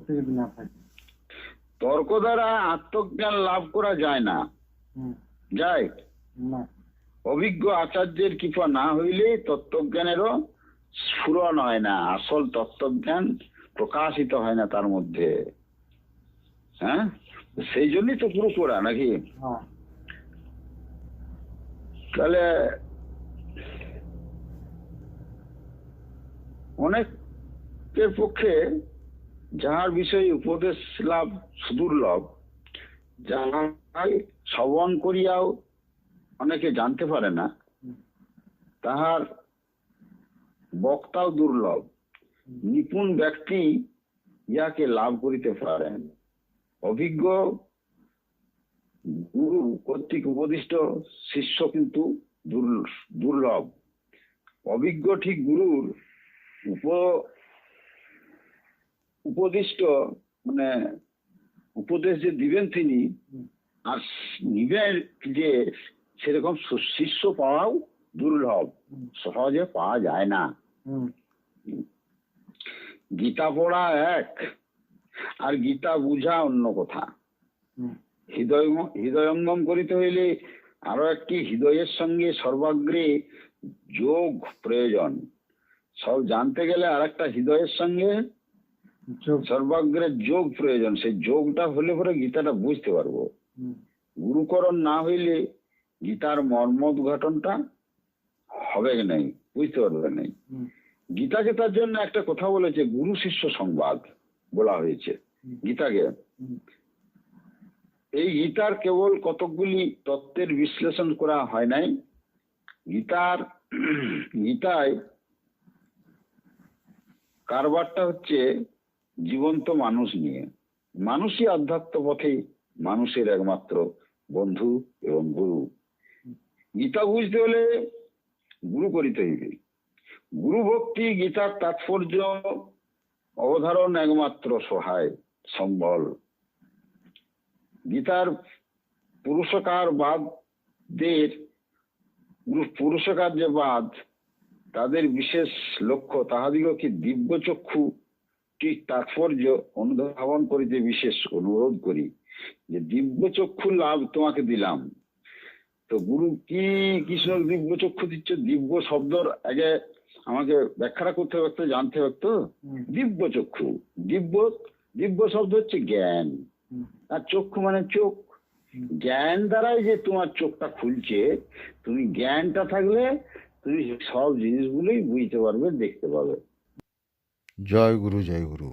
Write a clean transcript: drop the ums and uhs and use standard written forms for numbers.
তর্ক যদি না থাকে। তর্ক দ্বারা আত্মজ্ঞান লাভ করা যায় না। যায় না। অভিজ্ঞ আচার্যের কৃপা না হইলে তত্ত্বজ্ঞানেরও স্ফুরণ হয় না, আসল তত্ত্বজ্ঞান প্রকাশিত হয় না তার মধ্যে। হ্যাঁ, সেই জন্যই তো পুরো করা নাকি। তাহলে অনেকের পক্ষে যাহার বিষয়ে উপদেশ লাভ সুদুর্লভ, যাহাই শ্রবণ করিয়াও অনেকে জানতে পারে না, তাহার বক্তাও দুর্লভ। নিপুণ ব্যক্তি ইহাকে লাভ করিতে পারেন। অভিজ্ঞ গুরু কর্তৃক উপদিষ্ট শিষ্য কিন্তু দুর্লভ। অভিজ্ঞ ঠিক গুরুর উপদিষ্ট মানে উপদেশ যে দিবেন তিনি, আর নিবেন যে সেরকম শিষ্য পাওয়াও দুর্লভ, সহজে পাওয়া যায় না। গীতা পড়া এক, আর গীতা বুঝা অন্য কথা। হৃদয়ঙ্গম করিতে হইলে আরো একটি হৃদয়ের সঙ্গে সর্বাগ্রে যোগ প্রয়োজন। সব জানতে গেলে আর একটা হৃদয়ের সঙ্গে সর্বাগ্রে যোগ প্রয়োজন। সেই যোগটা হলে পরে গীতাটা বুঝতে পারবো। গুরুকরণ না হইলে গীতার মর্ম উদ্ঘাটনটা হবে নাই, বুঝতে পারবে নাই। গীতাকে তার জন্য একটা কথা বলেছে, গুরু শিষ্য সংবাদ বলা হয়েছে গীতাকে। এই গীতার কেবল কতকগুলি তত্ত্বের বিশ্লেষণ করা হয় নাই। গীতায় কারবারটা হচ্ছে জীবন্ত মানুষ নিয়ে। মানুষই আধ্যাত্ম পথে মানুষের একমাত্র বন্ধু এবং গুরু। গীতা বুঝতে হলে গুরু করিতে হইবে। গুরু ভক্তি গীতার তাৎপর্য অবধারণ একমাত্র সহায় সম্বল। গীতার পুরুষকার যে বাদ, তাদের বিশেষ লক্ষ্য তাহাদিগকে দিব্য চক্ষু ঠিক তাৎপর্য অনুধাবন করিতে বিশেষ অনুরোধ করি, যে দিব্য চক্ষু লাভ তোমাকে দিলাম। তো গুরু কি কৃষ্ণ দিব্য চক্ষু দিচ্ছে? দিব্য শব্দর আগে আমাকে ব্যাখ্যাটা করতে হবে, তো জানতে হবে। তো দিব্য চক্ষু, দিব্য শব্দ হচ্ছে জ্ঞান, আর চক্ষু মানে চোখ। জ্ঞান দ্বারাই যে তোমার চোখটা খুলছে, তুমি জ্ঞানটা থাকলে তুমি সব জিনিসগুলোই বুঝতে পারবে, দেখতে পাবে। জয় গুরু, জয় গুরু।